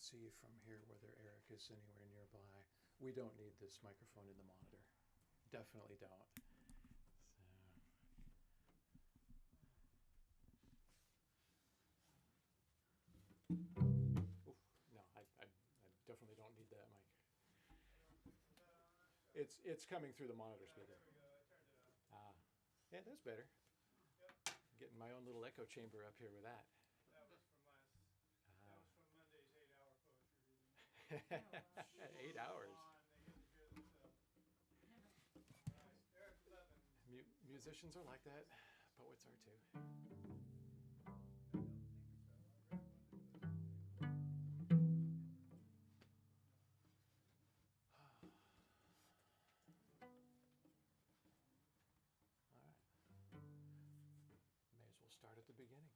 see from here whether Eric is anywhere nearby. We don't need this microphone in the monitor. Definitely don't. Oof, no, I definitely don't need that mic. It's coming through the monitor speaker. There we go. I turned it on. Yeah, that's better. Yep. Getting my own little echo chamber up here with that. That was from that was from Monday's 8-hour poetry reading. 8 hours. They get to hear themselves. All right, Eric Levin. Musicians are like that. Poets are too. I don't think so. I read one that was. All right. May as well start at the beginning.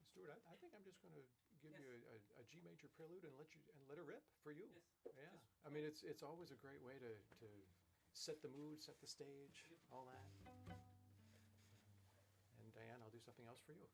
Stewart, I think I'm just going to give you a G major prelude and let it rip for you. Yes. Yeah. I mean, it's always a great way to set the mood, set the stage, all that. And Diane, I'll do something else for you.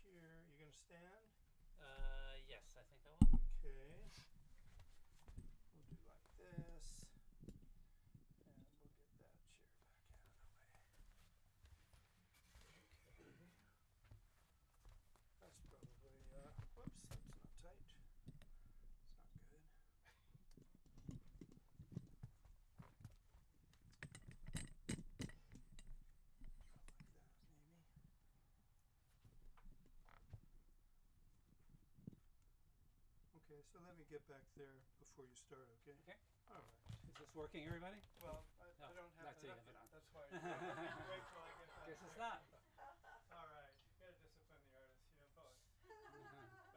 Here, you gonna stand? Yes, I think I will. Okay. We'll do like this, and we'll get that chair back out of the way. Okay. That's probably, whoops, that's not tight. It's not good. Like that, maybe. Okay, so let me get back there before you start, okay? Okay. All right. Is this working, everybody? Well, I No, don't have not enough till you yet. have it on. That's why wait till I get back. Guess it's not. All right. You gotta discipline the artist, you know, poet. But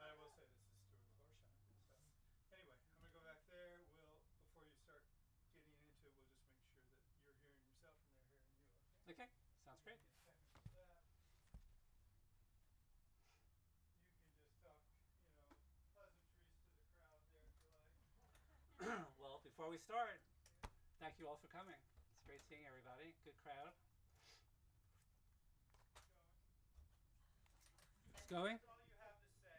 I will say this is Stewart Florsheim. So anyway, I'm gonna go back there. Before you start getting into it, we'll just make sure that you're hearing yourself and they're hearing you, okay? Okay, sounds great. You can just talk, you know, we start, thank you all for coming. It's great seeing everybody. Good crowd. It's going? That's all you have to say.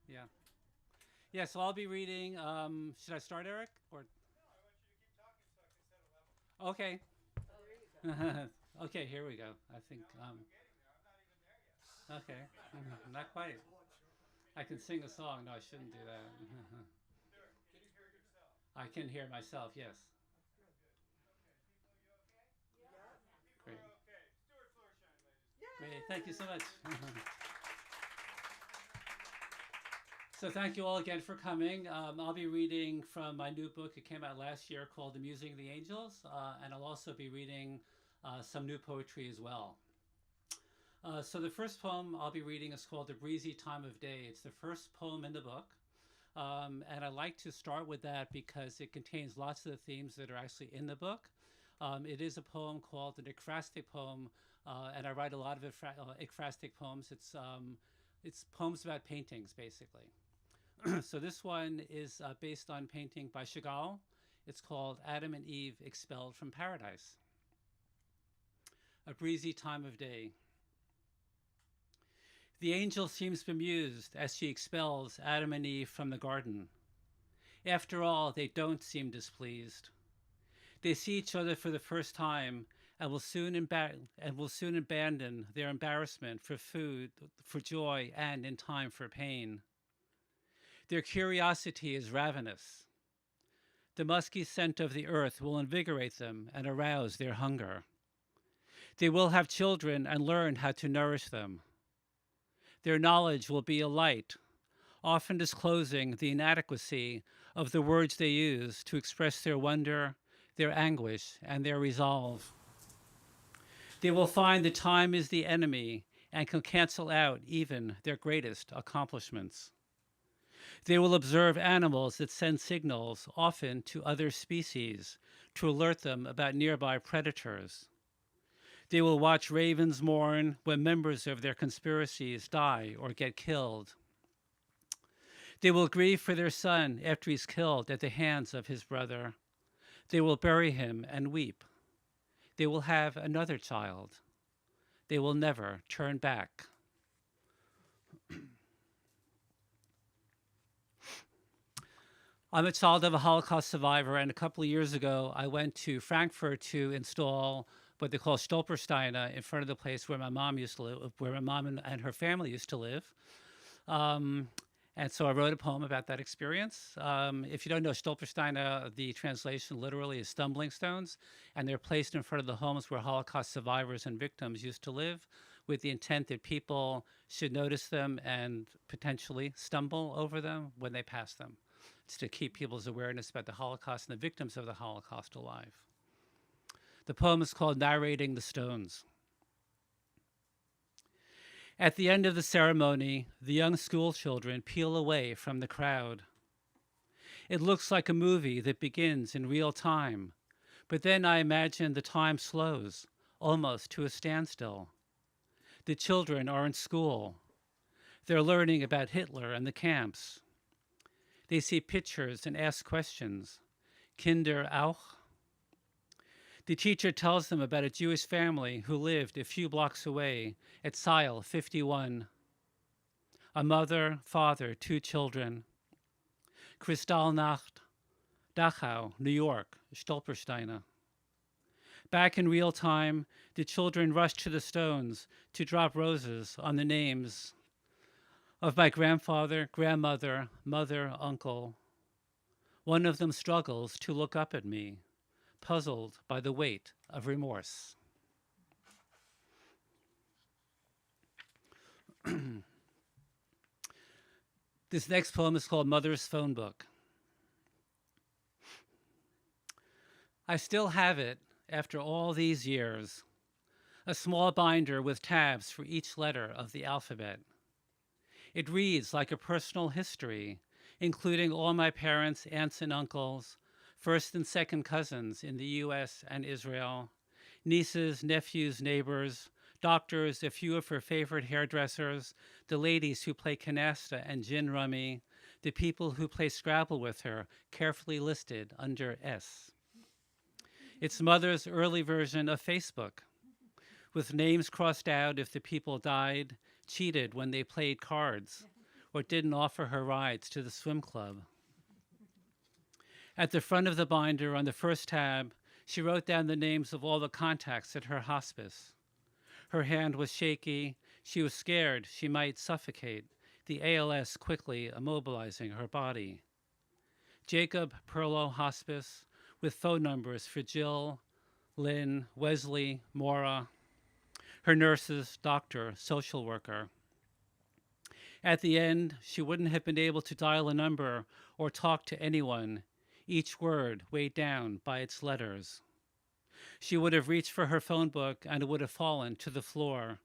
Yeah. Yeah, so I'll be reading. Should I start, Eric? Or No, I want you to keep talking so I can set a level. okay. Oh, there you go. Okay, here we go. I think. I'm getting there. I'm not even there yet. Okay, not quite. I can sing a song. No, I shouldn't do that. Stewart, can you hear yourself? I can hear myself. Yes. Good. Okay, people, you okay? Yes. People Great. are okay. Stewart Florsheim, ladies. Great. Thank you so much. So thank you all again for coming. I'll be reading from my new book. It came out last year called The Musing of the Angels, and I'll also be reading some new poetry as well. So the first poem I'll be reading is called The Breezy Time of Day. It's the first poem in the book, and I like to start with that because it contains lots of the themes that are actually in the book. It is a poem called an ekphrastic poem, and I write a lot of ekphrastic poems. It's poems about paintings, basically. So this one is based on painting by Chagall. It's called Adam and Eve Expelled from Paradise. A breezy time of day. The angel seems bemused as she expels Adam and Eve from the garden. After all, they don't seem displeased. They see each other for the first time and will soon abandon their embarrassment for food, for joy, and in time for pain. Their curiosity is ravenous. The musky scent of the earth will invigorate them and arouse their hunger. They will have children and learn how to nourish them. Their knowledge will be a light, often disclosing the inadequacy of the words they use to express their wonder, their anguish, and their resolve. They will find that time is the enemy and can cancel out even their greatest accomplishments. They will observe animals that send signals, often to other species, to alert them about nearby predators. They will watch ravens mourn when members of their conspiracies die or get killed. They will grieve for their son after he's killed at the hands of his brother. They will bury him and weep. They will have another child. They will never turn back. I'm a child of a Holocaust survivor, and a couple of years ago, I went to Frankfurt to install what they call Stolpersteine in front of the place where my mom used to live, where my mom and her family used to live. And so I wrote a poem about that experience. If you don't know Stolpersteine, the translation literally is stumbling stones, and they're placed in front of the homes where Holocaust survivors and victims used to live, with the intent that people should notice them and potentially stumble over them when they pass them. It's to keep people's awareness about the Holocaust and the victims of the Holocaust alive. The poem is called Narrating the Stones. At the end of the ceremony, the young school children peel away from the crowd. It looks like a movie that begins in real time, but then I imagine the time slows, almost to a standstill. The children are in school. They're learning about Hitler and the camps. They see pictures and ask questions. Kinder auch? The teacher tells them about a Jewish family who lived a few blocks away at Seil 51. A mother, father, 2 children. Kristallnacht, Dachau, New York, Stolpersteine. Back in real time, the children rush to the stones to drop roses on the names of my grandfather, grandmother, mother, uncle. One of them struggles to look up at me, puzzled by the weight of remorse. This next poem is called Mother's Phone Book. I still have it after all these years, a small binder with tabs for each letter of the alphabet. It reads like a personal history, including all my parents, aunts and uncles, first and second cousins in the US and Israel, nieces, nephews, neighbors, doctors, a few of her favorite hairdressers, the ladies who play canasta and gin rummy, the people who play Scrabble with her carefully listed under S. It's Mother's early version of Facebook, with names crossed out if the people died, cheated when they played cards, or didn't offer her rides to the swim club. At the front of the binder on the first tab, she wrote down the names of all the contacts at her hospice. Her hand was shaky. She was scared she might suffocate, the ALS quickly immobilizing her body. Jacob Perlow Hospice, with phone numbers for Jill, Lynn, Wesley, Maura, her nurses, doctor, social worker. At the end, she wouldn't have been able to dial a number or talk to anyone, each word weighed down by its letters. She would have reached for her phone book and it would have fallen to the floor,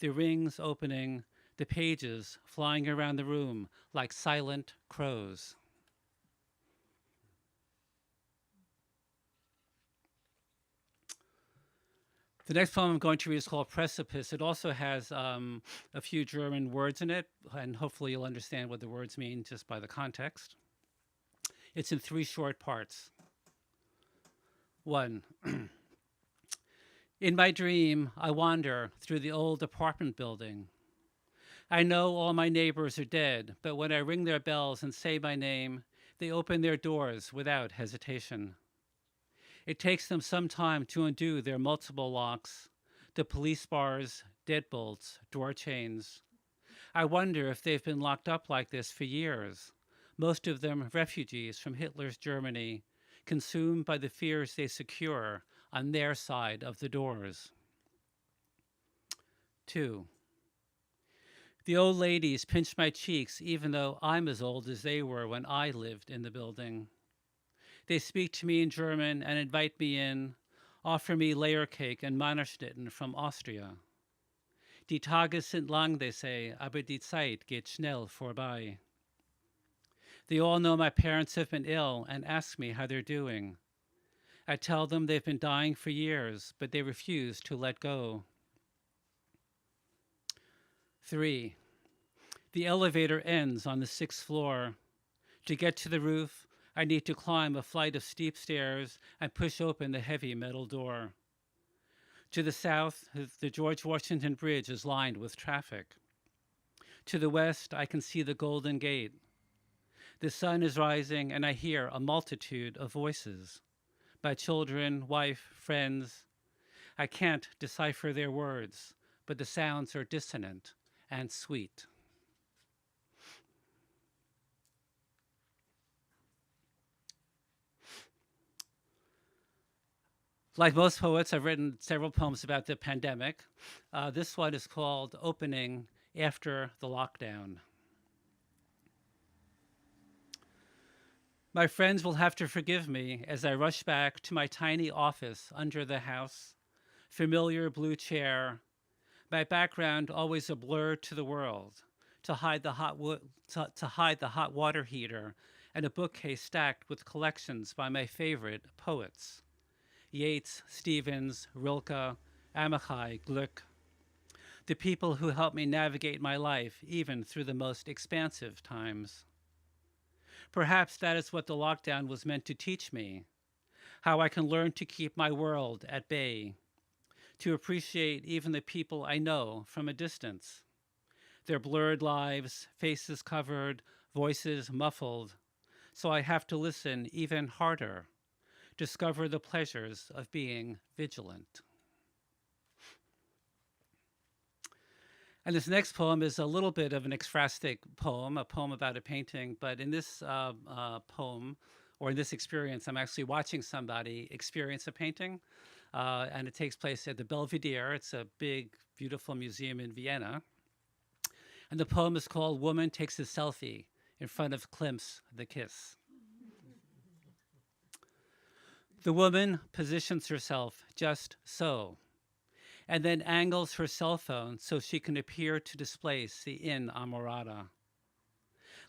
the rings opening, the pages flying around the room like silent crows. The next poem I'm going to read is called Precipice. It also has a few German words in it, and hopefully you'll understand what the words mean just by the context. It's in 3 short parts. 1. In my dream, I wander through the old apartment building. I know all my neighbors are dead, but when I ring their bells and say my name, they open their doors without hesitation. It takes them some time to undo their multiple locks, the police bars, deadbolts, door chains. I wonder if they've been locked up like this for years, most of them refugees from Hitler's Germany, consumed by the fears they secure on their side of the doors. 2. The old ladies pinch my cheeks even though I'm as old as they were when I lived in the building. They speak to me in German and invite me in, offer me layer cake and Mannerschnitten from Austria. Die Tage sind lang, they say, aber die Zeit geht schnell vorbei. They all know my parents have been ill and ask me how they're doing. I tell them they've been dying for years, but they refuse to let go. 3. The elevator ends on the 6th floor. To get to the roof, I need to climb a flight of steep stairs and push open the heavy metal door. To the south, the George Washington Bridge is lined with traffic. To the west, I can see the Golden Gate. The sun is rising, and I hear a multitude of voices. My children, wife, friends. I can't decipher their words, but the sounds are dissonant and sweet. Like most poets, I've written several poems about the pandemic. This one is called Opening After the Lockdown. My friends will have to forgive me as I rush back to my tiny office under the house, familiar blue chair, my background always a blur to the world, to hide the hot water heater and a bookcase stacked with collections by my favorite poets. Yeats, Stevens, Rilke, Amichai, Gluck, the people who helped me navigate my life even through the most expansive times. Perhaps that is what the lockdown was meant to teach me, how I can learn to keep my world at bay, to appreciate even the people I know from a distance, their blurred lives, faces covered, voices muffled, so I have to listen even harder, discover the pleasures of being vigilant. And this next poem is a little bit of an ekphrastic poem, a poem about a painting, but in this poem, or in this experience, I'm actually watching somebody experience a painting, and it takes place at the Belvedere. It's a big, beautiful museum in Vienna. And the poem is called Woman Takes a Selfie in Front of Klimt's The Kiss. The woman positions herself just so, and then angles her cell phone so she can appear to displace the inamorata.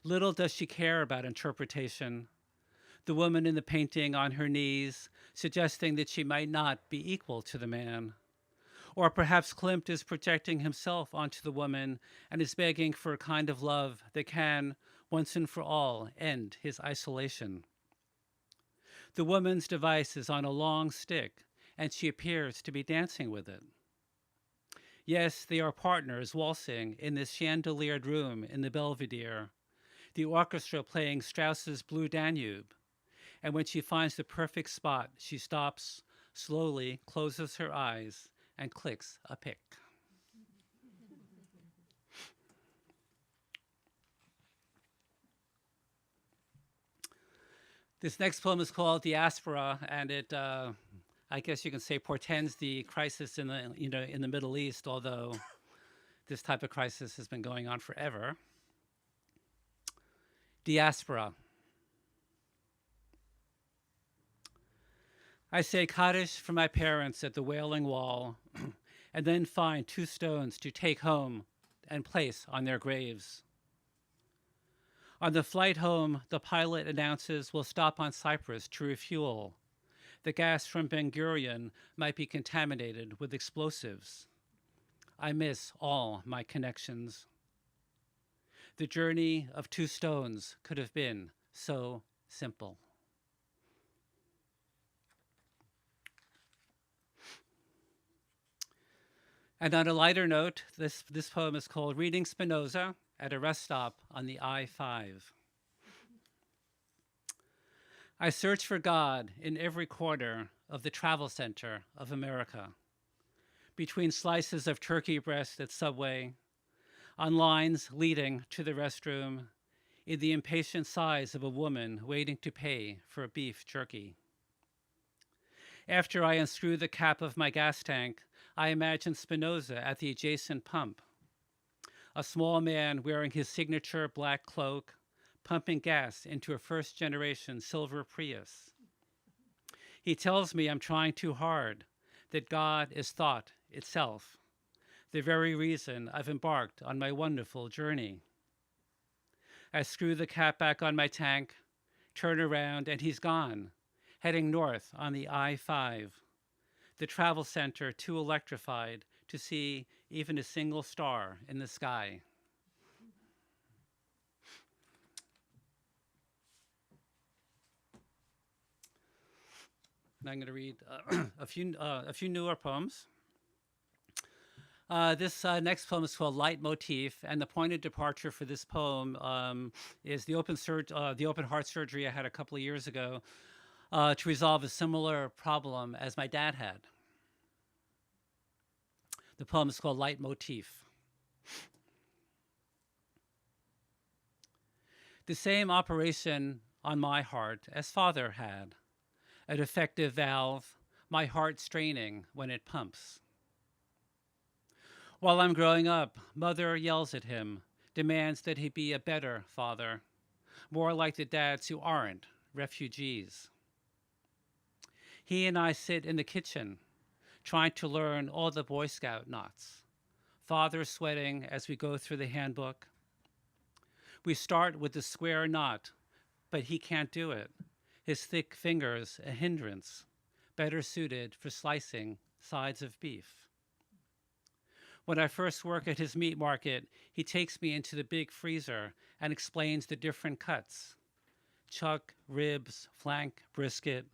Little does she care about interpretation. The woman in the painting on her knees, suggesting that she might not be equal to the man. Or perhaps Klimt is projecting himself onto the woman and is begging for a kind of love that can, once and for all end his isolation. The woman's device is on a long stick, and she appears to be dancing with it. Yes, they are partners waltzing in this chandeliered room in the Belvedere, the orchestra playing Strauss's Blue Danube. And when she finds the perfect spot, she stops, slowly closes her eyes, and clicks a pick. This next poem is called Diaspora, and it, I guess you can say, portends the crisis in the Middle East, although this type of crisis has been going on forever. Diaspora. I say Kaddish for my parents at the Wailing Wall, and then find 2 stones to take home and place on their graves. On the flight home, the pilot announces we'll stop on Cyprus to refuel. The gas from Ben Gurion might be contaminated with explosives. I miss all my connections. The journey of 2 stones could have been so simple. And on a lighter note, this poem is called Reading Spinoza at a Rest Stop on the I-5. I search for God in every corner of the travel center of America, between slices of turkey breast at Subway, on lines leading to the restroom, in the impatient sighs of a woman waiting to pay for a beef jerky. After I unscrew the cap of my gas tank, I imagine Spinoza at the adjacent pump, a small man wearing his signature black cloak, pumping gas into a first-generation silver Prius. He tells me I'm trying too hard, that God is thought itself, the very reason I've embarked on my wonderful journey. I screw the cap back on my tank, turn around, and he's gone, heading north on the I-5, the travel center too electrified to see even a single star in the sky. Now I'm going to read a few newer poems. This next poem is called Leitmotif, and the point of departure for this poem is the open heart surgery I had a couple of years ago to resolve a similar problem as my dad had. The poem is called Leitmotif. The same operation on my heart as father had, a defective valve, my heart straining when it pumps. While I'm growing up, mother yells at him, demands that he be a better father, more like the dads who aren't refugees. He and I sit in the kitchen, trying to learn all the Boy Scout knots, father sweating as we go through the handbook. We start with the square knot, but he can't do it. His thick fingers a hindrance, better suited for slicing sides of beef. When I first work at his meat market, he takes me into the big freezer and explains the different cuts: chuck, ribs, flank, brisket,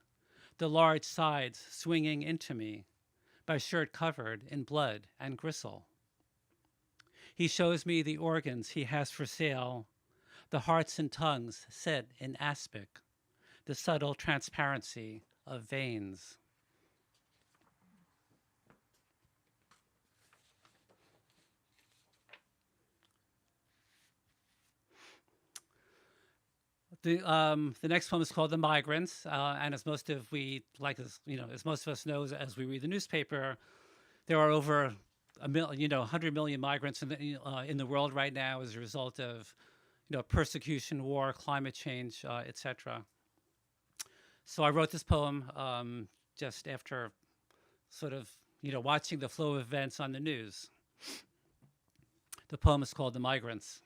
the large sides swinging into me, my shirt covered in blood and gristle. He shows me the organs he has for sale, the hearts and tongues set in aspic, the subtle transparency of veins. The next poem is called "The Migrants," and as most of us know, as we read the newspaper, there are over 100 million migrants in the world right now as a result of, persecution, war, climate change, etc. So I wrote this poem just after sort of, watching the flow of events on the news. The poem is called "The Migrants."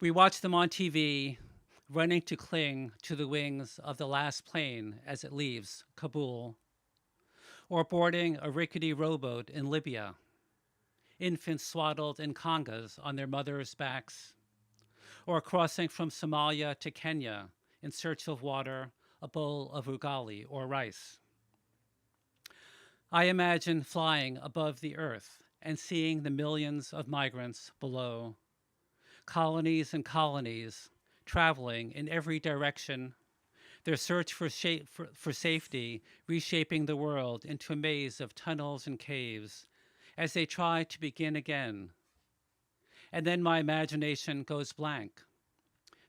We watch them on TV, running to cling to the wings of the last plane as it leaves Kabul, or boarding a rickety rowboat in Libya, infants swaddled in congas on their mothers' backs, or crossing from Somalia to Kenya in search of water, a bowl of ugali or rice. I imagine flying above the earth and seeing the millions of migrants below, colonies and colonies traveling in every direction, their search for safety reshaping the world into a maze of tunnels and caves as they try to begin again. And then my imagination goes blank.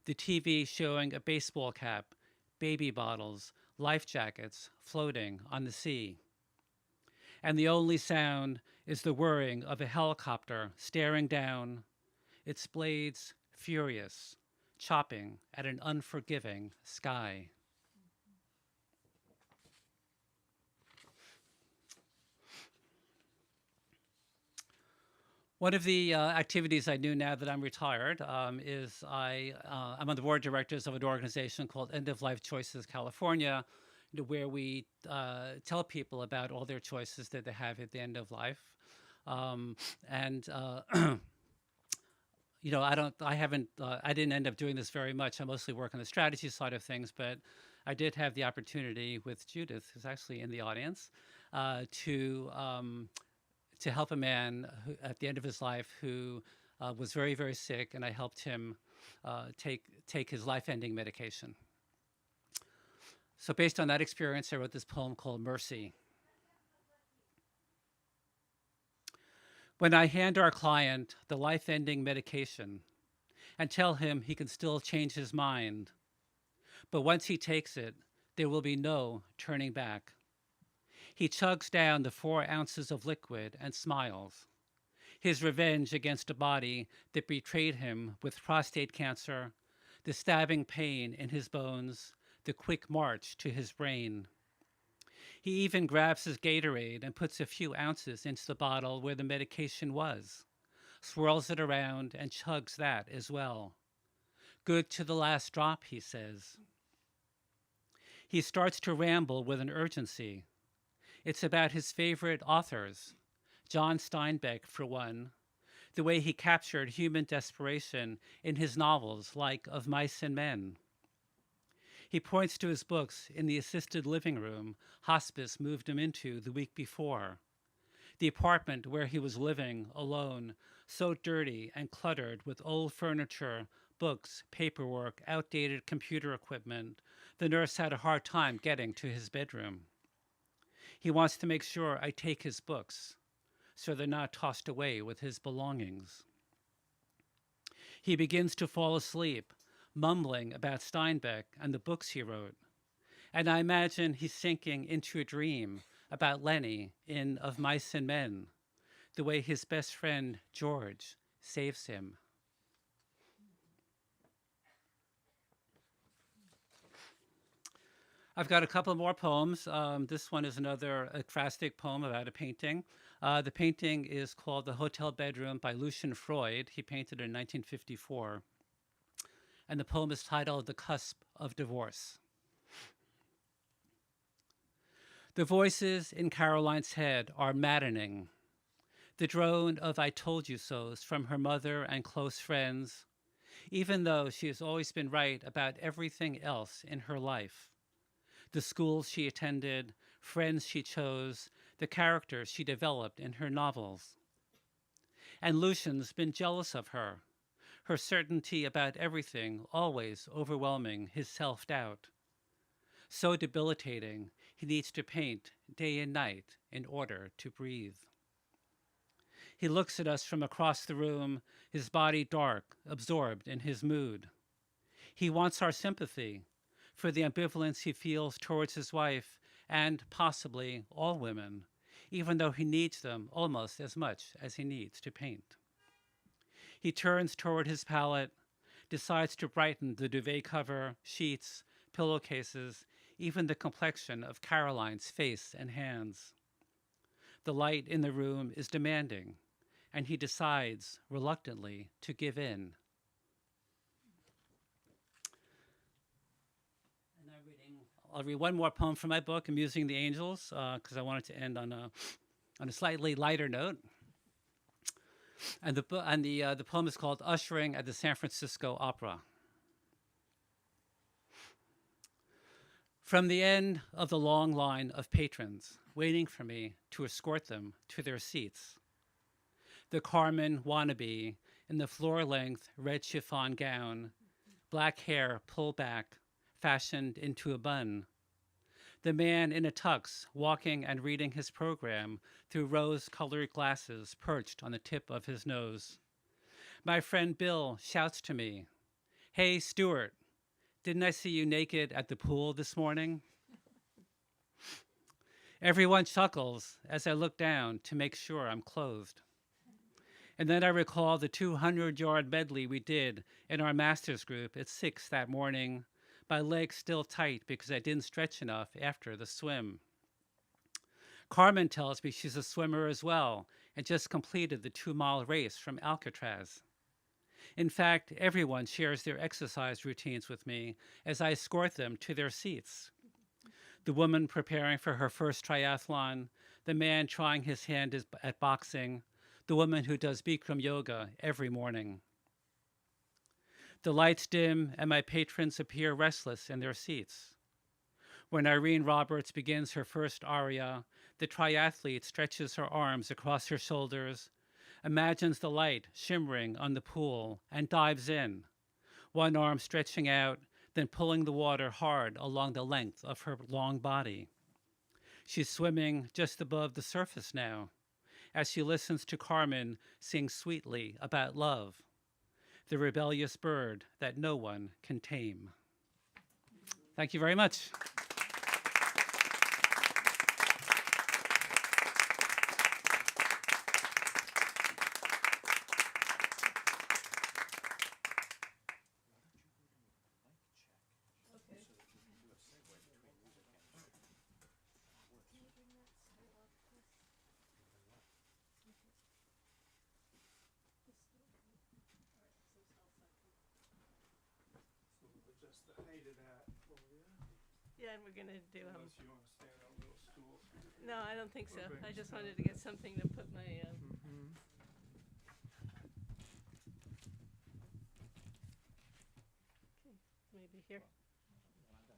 The TV showing a baseball cap, baby bottles, life jackets floating on the sea. And the only sound is the whirring of a helicopter staring down, its blades furious, chopping at an unforgiving sky. One of the activities I do now that I'm retired is I'm on the board of directors of an organization called End of Life Choices California, where we tell people about all their choices that they have at the end of life. You know, I didn't end up doing this very much. I mostly work on the strategy side of things, but I did have the opportunity with Judith, who's actually in the audience, to help a man who, at the end of his life, who was very, very sick, and I helped him take his life-ending medication. So based on that experience, I wrote this poem called Mercy. When I hand our client the life-ending medication and tell him he can still change his mind, but once he takes it, there will be no turning back. He chugs down the 4 ounces of liquid and smiles. His revenge against a body that betrayed him with prostate cancer, the stabbing pain in his bones, the quick march to his brain. He even grabs his Gatorade and puts a few ounces into the bottle where the medication was, swirls it around and chugs that as well. Good to the last drop, he says. He starts to ramble with an urgency. It's about his favorite authors, John Steinbeck for one, the way he captured human desperation in his novels like Of Mice and Men. He points to his books in the assisted living room hospice moved him into the week before, the apartment where he was living alone, so dirty and cluttered with old furniture, books, paperwork, outdated computer equipment, the nurse had a hard time getting to his bedroom. He wants to make sure I take his books so they're not tossed away with his belongings. He begins to fall asleep, mumbling about Steinbeck and the books he wrote. And I imagine he's sinking into a dream about Lenny in Of Mice and Men, the way his best friend, George, saves him. I've got a couple more poems. This one is another ekphrastic poem about a painting. The painting is called The Hotel Bedroom by Lucian Freud. He painted it in 1954. And the poem is titled The Cusp of Divorce. The voices in Caroline's head are maddening. The drone of I told you so's from her mother and close friends, even though she has always been right about everything else in her life. The schools she attended, friends she chose, the characters she developed in her novels. And Lucian's been jealous of her certainty about everything always overwhelming his self-doubt. So debilitating, he needs to paint day and night in order to breathe. He looks at us from across the room, his body dark, absorbed in his mood. He wants our sympathy for the ambivalence he feels towards his wife and possibly all women, even though he needs them almost as much as he needs to paint. He turns toward his palette, decides to brighten the duvet cover, sheets, pillowcases, even the complexion of Caroline's face and hands. The light in the room is demanding, and he decides, reluctantly, to give in. And I'll read one more poem from my book, Amusing the Angels, because I wanted to end on a slightly lighter note. And the poem is called "Ushering at the San Francisco Opera." From the end of the long line of patrons waiting for me to escort them to their seats, the Carmen wannabe in the floor-length red chiffon gown, black hair pulled back, fashioned into a bun, the man in a tux walking and reading his program through rose-colored glasses perched on the tip of his nose. My friend Bill shouts to me, "Hey, Stewart, didn't I see you naked at the pool this morning?" Everyone chuckles as I look down to make sure I'm clothed. And then I recall the 200-yard medley we did in our master's group at 6 that morning, my legs still tight because I didn't stretch enough after the swim. Carmen tells me she's a swimmer as well and just completed the 2-mile race from Alcatraz. In fact, everyone shares their exercise routines with me as I escort them to their seats. The woman preparing for her first triathlon, the man trying his hand at boxing, the woman who does Bikram yoga every morning. The lights dim and my patrons appear restless in their seats. When Irene Roberts begins her first aria, the triathlete stretches her arms across her shoulders, imagines the light shimmering on the pool, and dives in, one arm stretching out, then pulling the water hard along the length of her long body. She's swimming just above the surface now, as she listens to Carmen sing sweetly about love, the rebellious bird that no one can tame. Thank you very much. Adjust the height of that for you. Yeah, and we're gonna do Unless you want to stand on a little stool. no, I don't think so. Okay. I just wanted to get something to put my Mm-hmm. maybe here.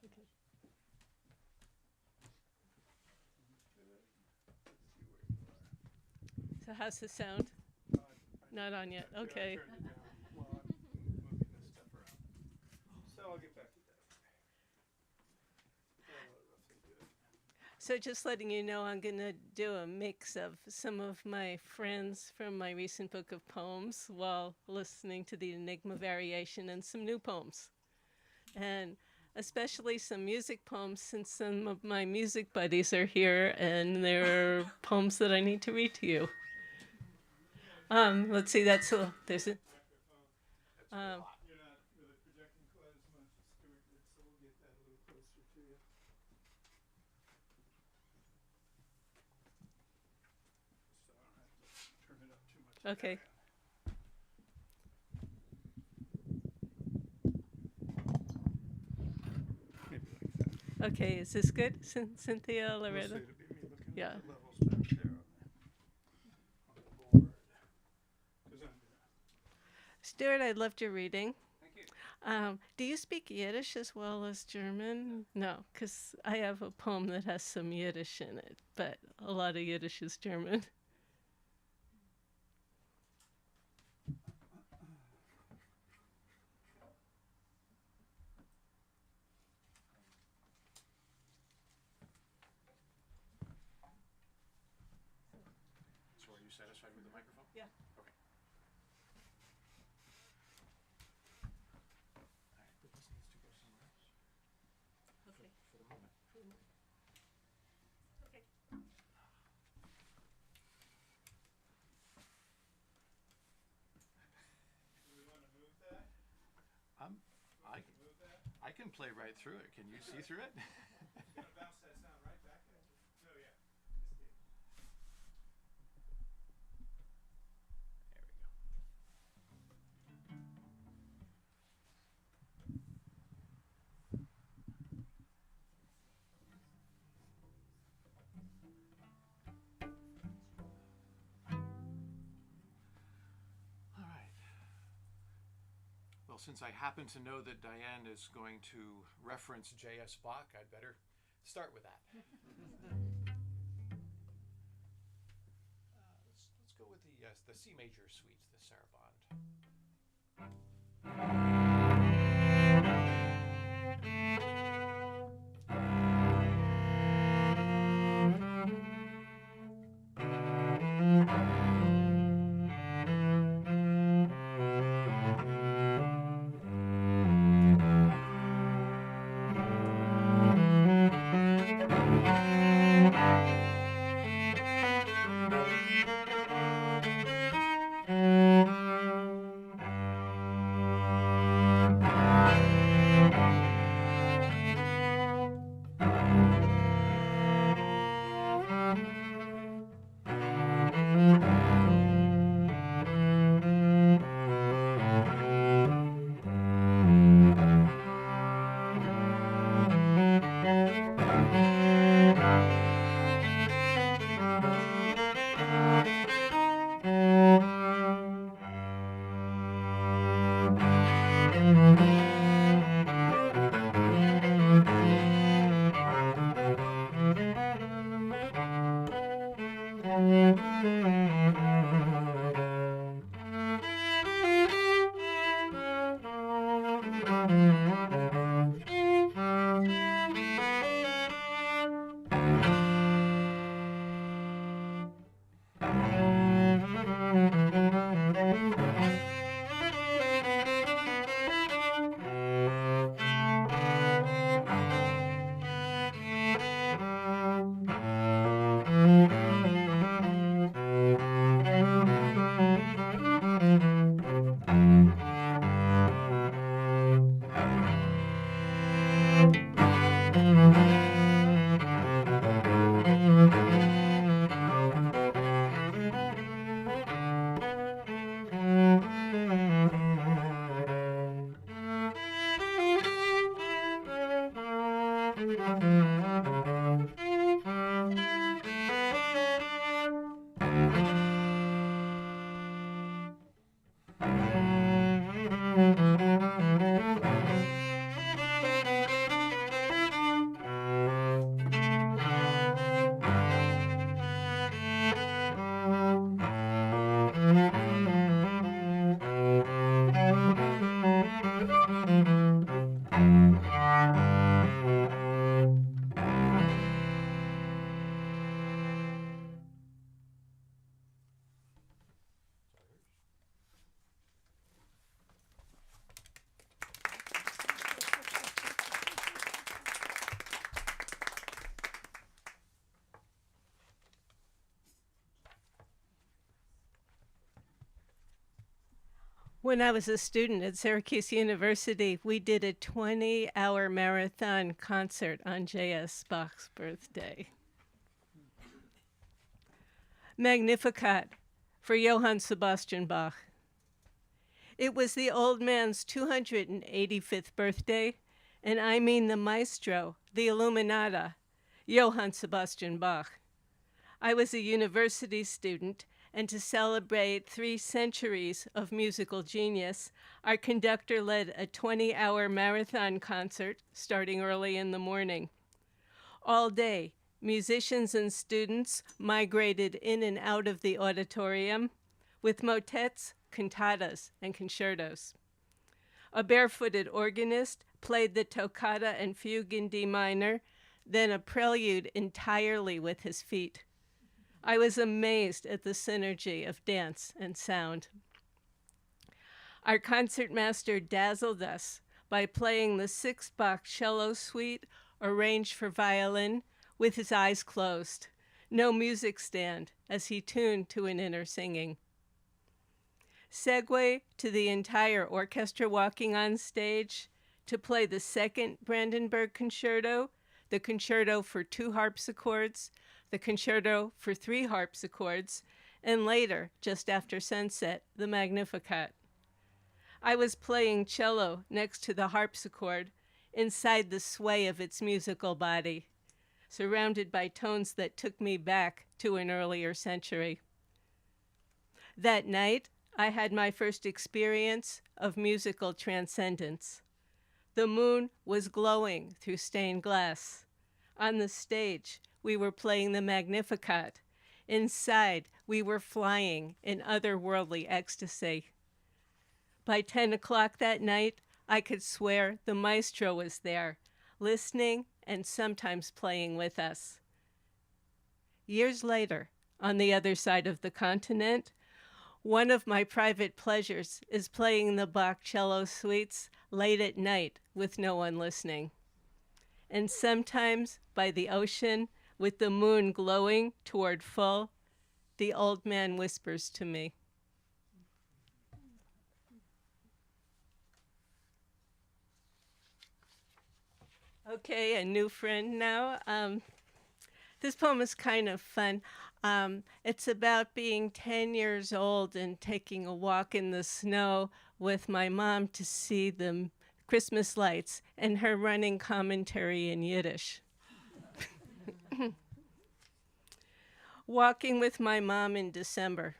Okay. So how's the sound? Not on yet. Okay. I turned it down while I'm moving this stuff around. So I'll get back to that. Roughly good. So just letting you know, I'm going to do a mix of some of my friends from my recent book of poems while listening to the Enigma variation and some new poems. And especially some music poems, since some of my music buddies are here and there are poems that I need to read to you. Let's see, there's a... You're not really projecting quite as much as Stewart did, so we'll get that a little closer to you. So I don't have to turn it up too much. Okay. Maybe like that. Okay, is this good, Cynthia, Mostly Loretta? it'll be me looking Yeah. at the levels back there on the board. 'Cause I'm Stewart, I loved your reading. Thank you. Do you speak Yiddish as well as German? No, because I have a poem that has some Yiddish in it, but a lot of Yiddish is German. So are you satisfied with the microphone? Yeah. Okay. All right, but this needs to go somewhere else Okay. for the moment. Okay. Do we want to move that? I Move that? I can play right through it. Can you see through it? It's gonna bounce that sound right back at you. Oh yeah. Just kidding. There we go. Well, since I happen to know that Diane is going to reference J.S. Bach, I'd better start with that. Let's go with the C major suite, the Sarabande. When I was a student at Syracuse University, we did a 20-hour marathon concert on J.S. Bach's birthday. Magnificat for Johann Sebastian Bach. It was the old man's 285th birthday, and I mean the maestro, the Illuminata, Johann Sebastian Bach. I was a university student, and to celebrate 3 centuries of musical genius, our conductor led a 20-hour marathon concert starting early in the morning. All day, musicians and students migrated in and out of the auditorium with motets, cantatas, and concertos. A barefooted organist played the toccata and fugue in D minor, then a prelude entirely with his feet. I was amazed at the synergy of dance and sound. Our concertmaster dazzled us by playing the 6th Bach cello suite arranged for violin with his eyes closed, no music stand, as he tuned to an inner singing. Segue to the entire orchestra walking on stage to play the 2nd Brandenburg Concerto, the Concerto for 2 harpsichords, the Concerto for 3 harpsichords, and later, just after sunset, the Magnificat. I was playing cello next to the harpsichord, inside the sway of its musical body, surrounded by tones that took me back to an earlier century. That night, I had my first experience of musical transcendence. The moon was glowing through stained glass. On the stage, we were playing the Magnificat. Inside, we were flying in otherworldly ecstasy. By 10 o'clock that night, I could swear the maestro was there, listening and sometimes playing with us. Years later, on the other side of the continent, one of my private pleasures is playing the Bach cello suites late at night with no one listening. And sometimes by the ocean, with the moon glowing toward full, the old man whispers to me. Okay, a new friend now. This poem is kind of fun. It's about being 10 years old and taking a walk in the snow with my mom to see the Christmas lights and her running commentary in Yiddish. Walking with my mom in December.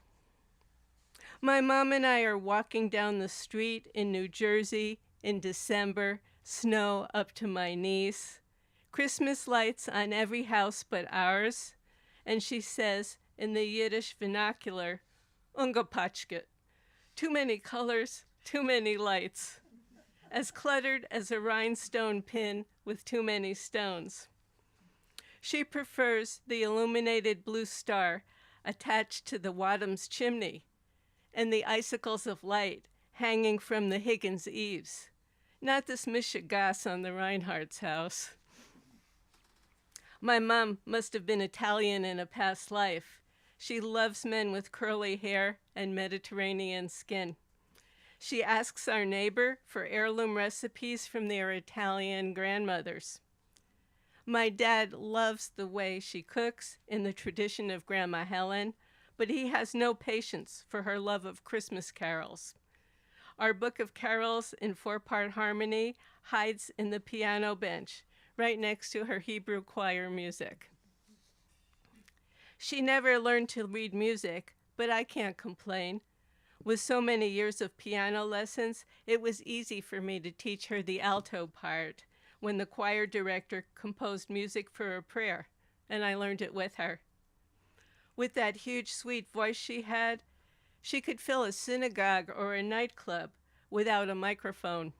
My mom and I are walking down the street in New Jersey in December, snow up to my knees, Christmas lights on every house but ours, and she says in the Yiddish vernacular, "Ungepatchket," too many colors, too many lights, as cluttered as a rhinestone pin with too many stones. She prefers the illuminated blue star attached to the Wadham's chimney and the icicles of light hanging from the Higgins eaves, not this mishigas on the Reinhardt's house. My mom must have been Italian in a past life. She loves men with curly hair and Mediterranean skin. She asks our neighbor for heirloom recipes from their Italian grandmothers. My dad loves the way she cooks in the tradition of Grandma Helen, but he has no patience for her love of Christmas carols. Our book of carols in 4-part harmony hides in the piano bench, right next to her Hebrew choir music. She never learned to read music, but I can't complain. With so many years of piano lessons, it was easy for me to teach her the alto part when the choir director composed music for a prayer, and I learned it with her. With that huge, sweet voice she had, she could fill a synagogue or a nightclub without a microphone.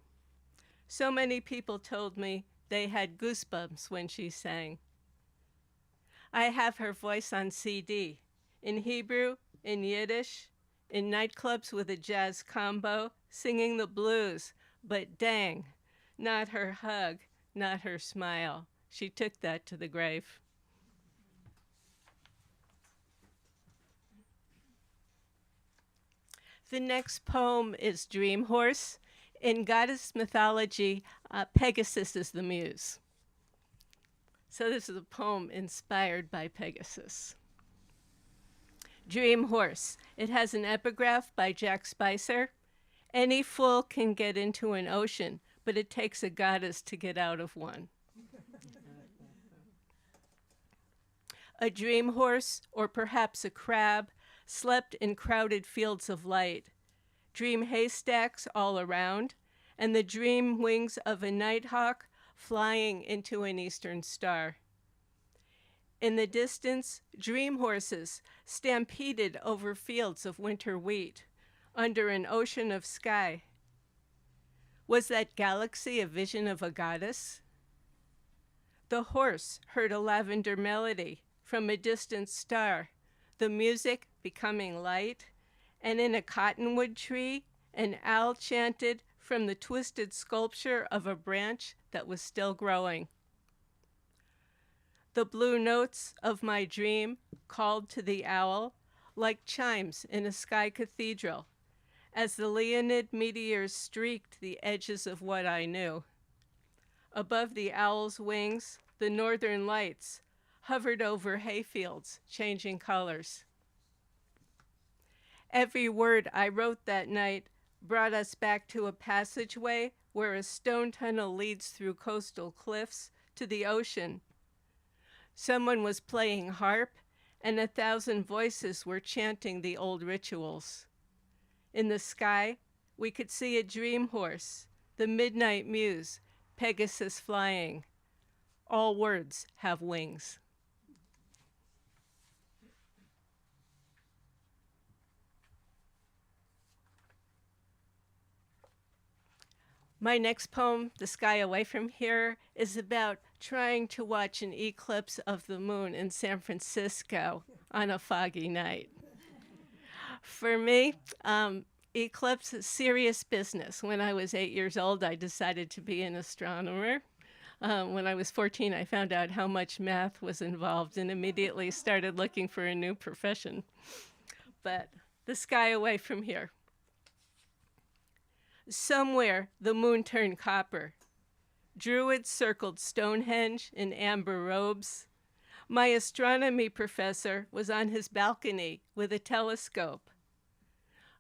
So many people told me they had goosebumps when she sang. I have her voice on CD, in Hebrew, in Yiddish, in nightclubs with a jazz combo, singing the blues, but dang, not her hug, not her smile. She took that to the grave. The next poem is Dream Horse. In goddess mythology, Pegasus is the muse. So this is a poem inspired by Pegasus. Dream Horse. It has an epigraph by Jack Spicer. Any fool can get into an ocean, but it takes a goddess to get out of one. A dream horse, or perhaps a crab, slept in crowded fields of light, dream haystacks all around, and the dream wings of a nighthawk flying into an eastern star. In the distance, dream horses stampeded over fields of winter wheat, under an ocean of sky. Was that galaxy a vision of a goddess? The horse heard a lavender melody from a distant star, the music becoming light, and in a cottonwood tree, an owl chanted from the twisted sculpture of a branch that was still growing. The blue notes of my dream called to the owl like chimes in a sky cathedral, as the Leonid meteors streaked the edges of what I knew. Above the owl's wings, the northern lights hovered over hayfields, changing colors. Every word I wrote that night brought us back to a passageway where a stone tunnel leads through coastal cliffs to the ocean. Someone was playing harp, and 1,000 voices were chanting the old rituals. In the sky, we could see a dream horse, the midnight muse, Pegasus flying. All words have wings. My next poem, The Sky Away from Here, is about trying to watch an eclipse of the moon in San Francisco on a foggy night. For me, eclipse is serious business. When I was 8 years old, I decided to be an astronomer. When I was 14, I found out how much math was involved and immediately started looking for a new profession. But the sky away from here. Somewhere the moon turned copper. Druids circled Stonehenge in amber robes. My astronomy professor was on his balcony with a telescope.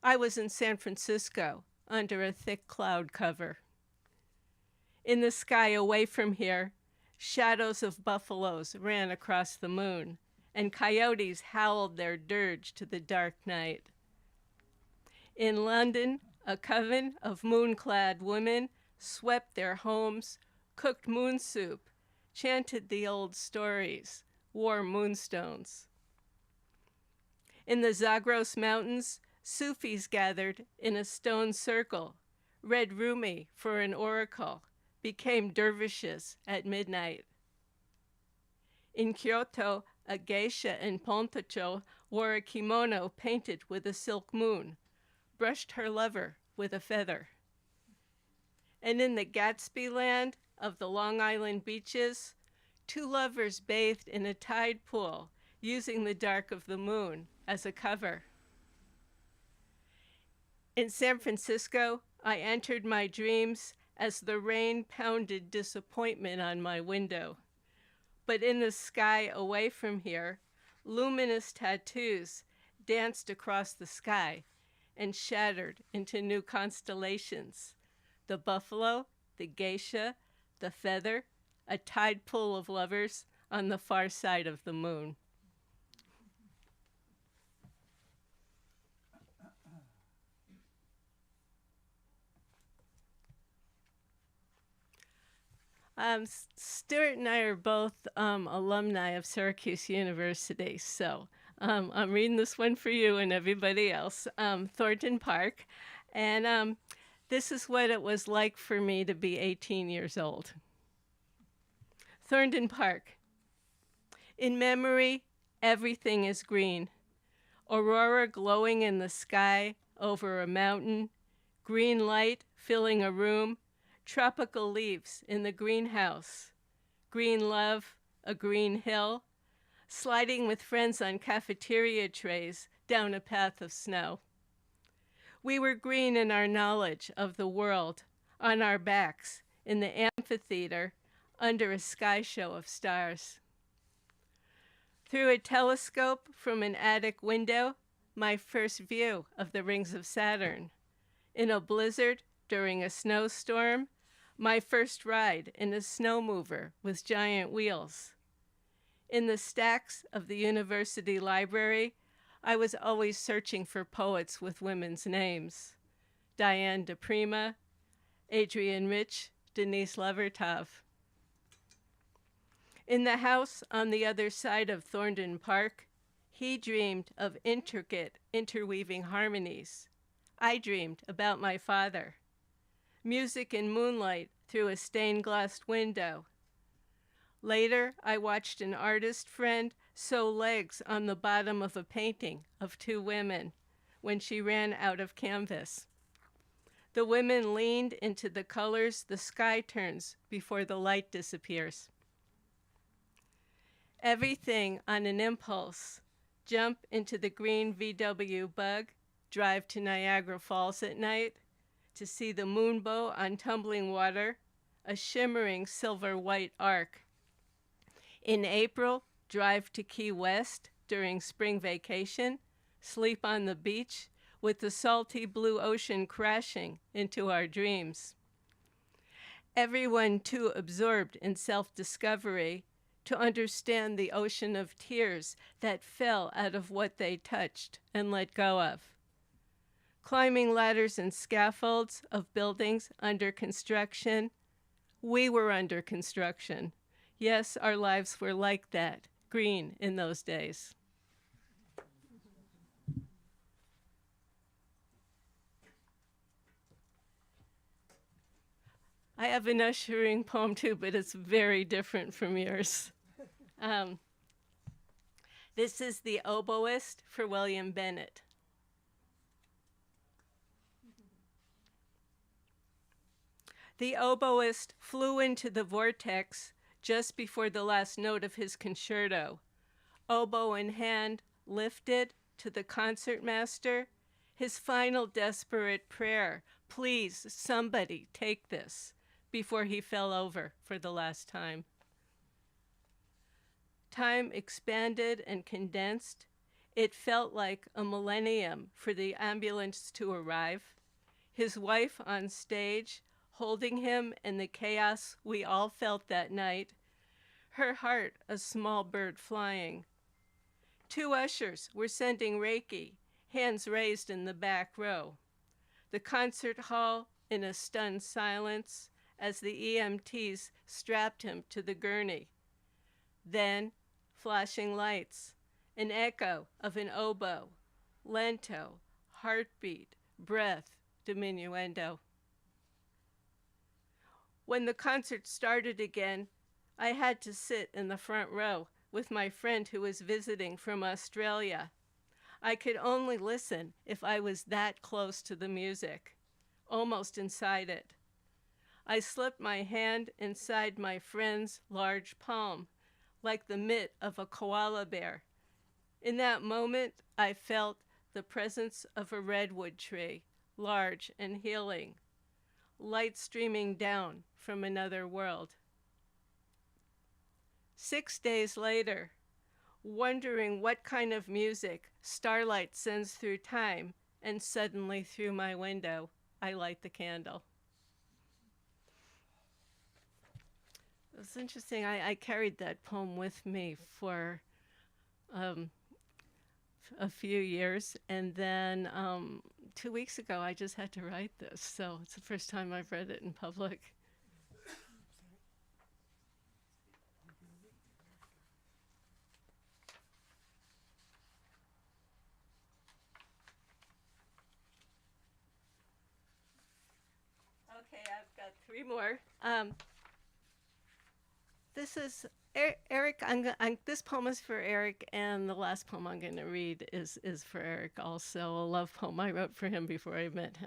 I was in San Francisco under a thick cloud cover. In the sky away from here, shadows of buffaloes ran across the moon, and coyotes howled their dirge to the dark night. In London, a coven of moon-clad women swept their homes, cooked moon soup, chanted the old stories, wore moonstones. In the Zagros Mountains, Sufis gathered in a stone circle, read Rumi for an oracle, became dervishes at midnight. In Kyoto, a geisha in Pontacho wore a kimono painted with a silk moon, brushed her lover with a feather. And in the Gatsby land of the Long Island beaches, two lovers bathed in a tide pool, using the dark of the moon as a cover. In San Francisco, I entered my dreams as the rain pounded disappointment on my window. But in the sky away from here, luminous tattoos danced across the sky and shattered into new constellations. The buffalo, the geisha, the feather, a tide pool of lovers on the far side of the moon. Stewart and I are both alumni of Syracuse University, so I'm reading this one for you and everybody else. Thornton Park, and this is what it was like for me to be 18 years old. Thornton Park. In memory, everything is green. Aurora glowing in the sky over a mountain, green light filling a room, tropical leaves in the greenhouse, green love, a green hill, sliding with friends on cafeteria trays down a path of snow. We were green in our knowledge of the world, on our backs, in the amphitheater, under a sky show of stars. Through a telescope from an attic window, my first view of the rings of Saturn. In a blizzard, during a snowstorm, my first ride in a snow mover with giant wheels. In the stacks of the university library, I was always searching for poets with women's names. Diane de Prima, Adrienne Rich, Denise Levertov. In the house on the other side of Thornton Park, he dreamed of intricate, interweaving harmonies. I dreamed about my father. Music and moonlight through a stained-glass window. Later, I watched an artist friend sew legs on the bottom of a painting of two women when she ran out of canvas. The women leaned into the colors the sky turns before the light disappears. Everything on an impulse. Jump into the green VW Bug, drive to Niagara Falls at night, to see the moonbow on tumbling water, a shimmering silver-white arc. In April, drive to Key West during spring vacation, sleep on the beach with the salty blue ocean crashing into our dreams. Everyone too absorbed in self-discovery to understand the ocean of tears that fell out of what they touched and let go of. climbing ladders and scaffolds of buildings under construction. We were under construction. Yes, our lives were like that, green in those days. I have an ushering poem too, but it's very different from yours. This is The Oboist for William Bennett. The oboist flew into the vortex just before the last note of his concerto. Oboe in hand, lifted to the concertmaster, his final desperate prayer, please, somebody take this, before he fell over for the last time. Time expanded and condensed. It felt like a millennium for the ambulance to arrive. His wife on stage, holding him in the chaos we all felt that night. Her heart a small bird flying. Two ushers were sending Reiki, hands raised in the back row. The concert hall in a stunned silence as the EMTs strapped him to the gurney. Then, flashing lights, an echo of an oboe, lento, heartbeat, breath, diminuendo. When the concert started again, I had to sit in the front row with my friend who was visiting from Australia. I could only listen if I was that close to the music, almost inside it. I slipped my hand inside my friend's large palm, like the mitt of a koala bear. In that moment, I felt the presence of a redwood tree, large and healing, light streaming down from another world. 6 days later, wondering what kind of music starlight sends through time, and suddenly through my window, I light the candle. It's interesting, I carried that poem with me for a few years, and then 2 weeks ago I just had to write this, so it's the first time I've read it in public. Okay, I've got three more. This is Eric. This poem is for Eric, and the last poem I'm going to read is for Eric also, a love poem I wrote for him before I met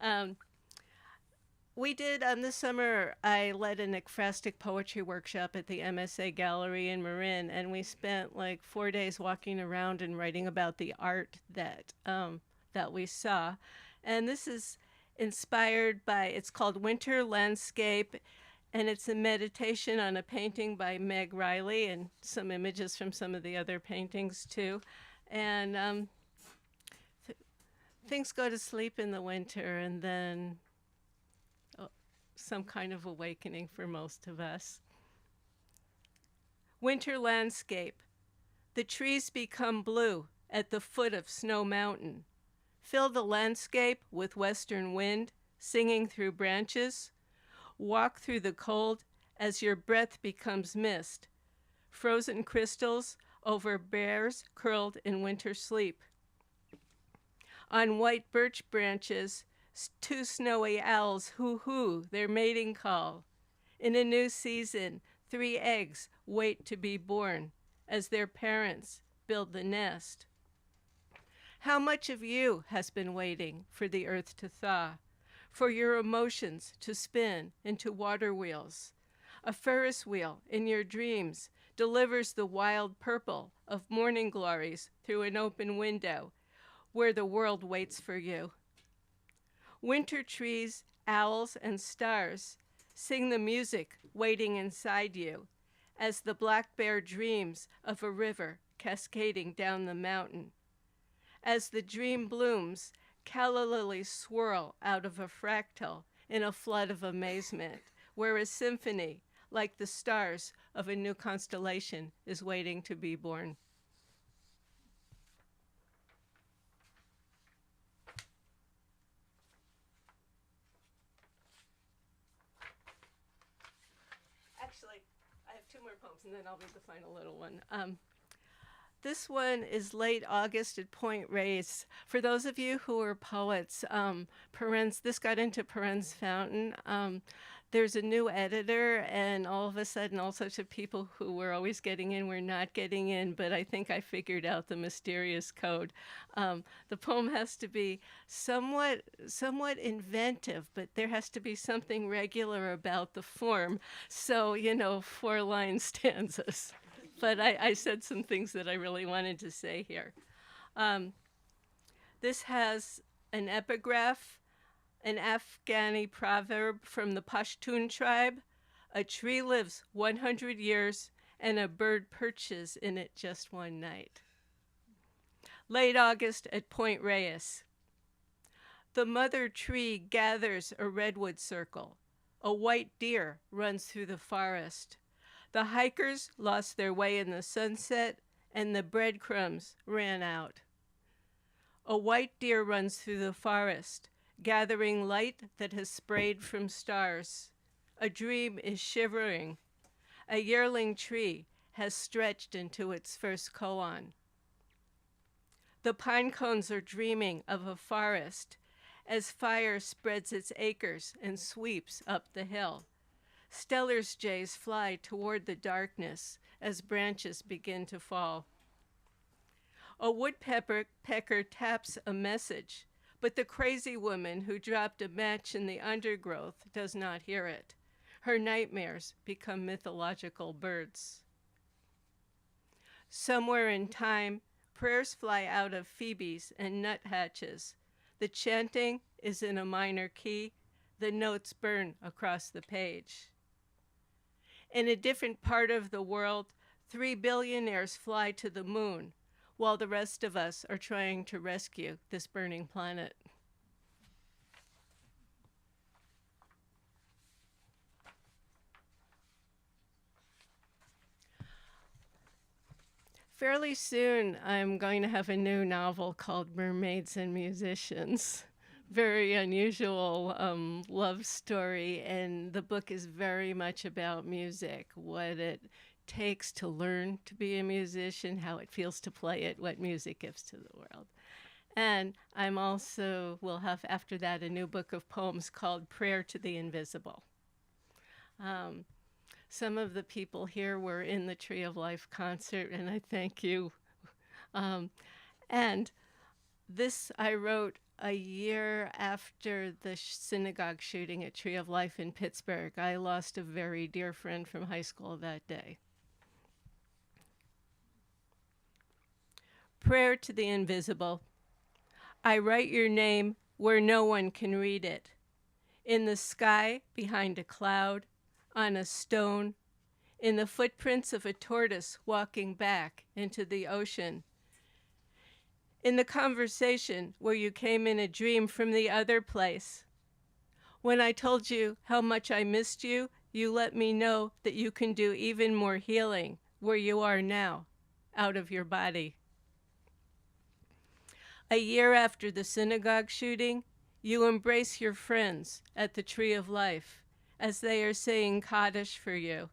him. We did, this summer, I led an ekphrastic poetry workshop at the MSA Gallery in Marin, and we spent like 4 days walking around and writing about the art that we saw. And this is inspired by, it's called Winter Landscape, and it's a meditation on a painting by Meg Riley and some images from some of the other paintings too. And things go to sleep in the winter, and then some kind of awakening for most of us. Winter landscape. The trees become blue at the foot of Snow Mountain. Fill the landscape with western wind, singing through branches. Walk through the cold as your breath becomes mist. Frozen crystals over bears curled in winter sleep. On white birch branches, two snowy owls hoo-hoo their mating call. In a new season, 3 eggs wait to be born as their parents build the nest. How much of you has been waiting for the earth to thaw, for your emotions to spin into water wheels? A Ferris wheel in your dreams delivers the wild purple of morning glories through an open window where the world waits for you. Winter trees, owls, and stars sing the music waiting inside you as the black bear dreams of a river cascading down the mountain. As the dream blooms, calla lilies swirl out of a fractal in a flood of amazement, where a symphony, like the stars of a new constellation, is waiting to be born. 2 more poems, and then I'll read the final little one. This one is Late August at Point Reyes. For those of you who are poets, this got into Perrin's Fountain. There's a new editor, and all of a sudden, all sorts of people who were always getting in were not getting in, but I think I figured out the mysterious code. The poem has to be somewhat inventive, but there has to be something regular about the form. So, 4-line stanzas. But I said some things that I really wanted to say here. This has an epigraph, an Afghani proverb from the Pashtun tribe. A tree lives 100 years, and a bird perches in it just one night. Late August at Point Reyes. The mother tree gathers a redwood circle. A white deer runs through the forest. The hikers lost their way in the sunset, and the breadcrumbs ran out. A white deer runs through the forest, gathering light that has sprayed from stars. A dream is shivering. A yearling tree has stretched into its first koan. The pine cones are dreaming of a forest as fire spreads its acres and sweeps up the hill. Stellar's jays fly toward the darkness as branches begin to fall. A woodpecker taps a message, but the crazy woman who dropped a match in the undergrowth does not hear it. Her nightmares become mythological birds. Somewhere in time, prayers fly out of phoebes and nuthatches. The chanting is in a minor key. The notes burn across the page. In a different part of the world, 3 billionaires fly to the moon, while the rest of us are trying to rescue this burning planet. Fairly soon, I'm going to have a new novel called Mermaids and Musicians. Very unusual love story, and the book is very much about music, what it takes to learn to be a musician, how it feels to play it, what music gives to the world. And I'm also, will have after that a new book of poems called Prayer to the Invisible. Some of the people here were in the Tree of Life concert, and I thank you. And this I wrote a year after the synagogue shooting at Tree of Life in Pittsburgh. I lost a very dear friend from high school that day. Prayer to the Invisible. I write your name where no one can read it. In the sky, behind a cloud, on a stone, in the footprints of a tortoise walking back into the ocean. In the conversation where you came in a dream from the other place. When I told you how much I missed you, you let me know that you can do even more healing where you are now, out of your body. A year after the synagogue shooting, you embrace your friends at the Tree of Life as they are saying Kaddish for you,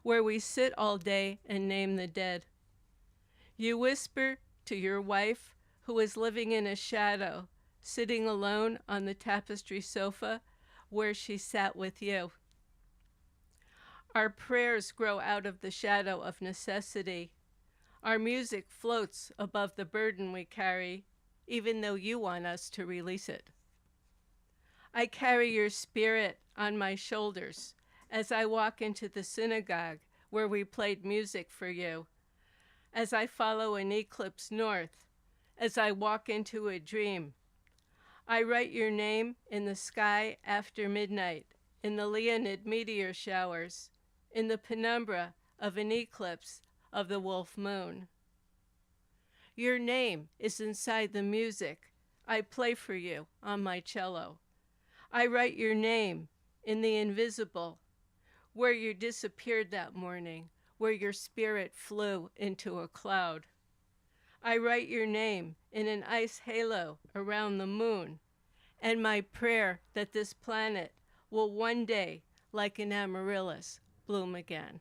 where we sit all day and name the dead. You whisper to your wife, who is living in a shadow, sitting alone on the tapestry sofa where she sat with you. Our prayers grow out of the shadow of necessity. Our music floats above the burden we carry, even though you want us to release it. I carry your spirit on my shoulders as I walk into the synagogue where we played music for you, as I follow an eclipse north, as I walk into a dream. I write your name in the sky after midnight, in the Leonid meteor showers, in the penumbra of an eclipse of the wolf moon. Your name is inside the music I play for you on my cello. I write your name in the invisible, where you disappeared that morning, where your spirit flew into a cloud. I write your name in an ice halo around the moon, and my prayer that this planet will one day, like an amaryllis, bloom again.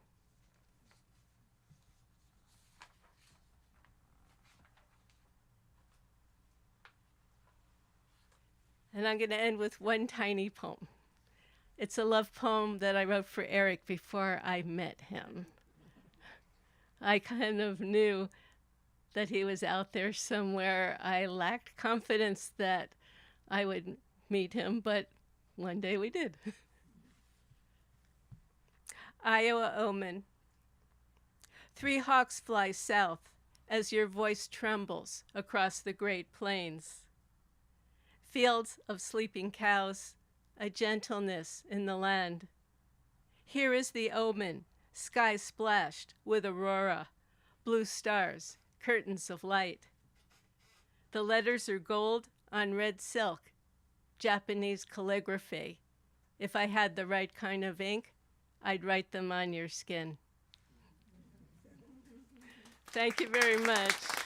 And I'm going to end with one tiny poem. It's a love poem that I wrote for Eric before I met him. I kind of knew that he was out there somewhere. I lacked confidence that I would meet him, but one day we did. Iowa Omen. 3 hawks fly south as your voice trembles across the Great Plains. Fields of sleeping cows, a gentleness in the land. Here is the omen, sky splashed with aurora, blue stars, curtains of light. The letters are gold on red silk, Japanese calligraphy. If I had the right kind of ink, I'd write them on your skin. Thank you very much.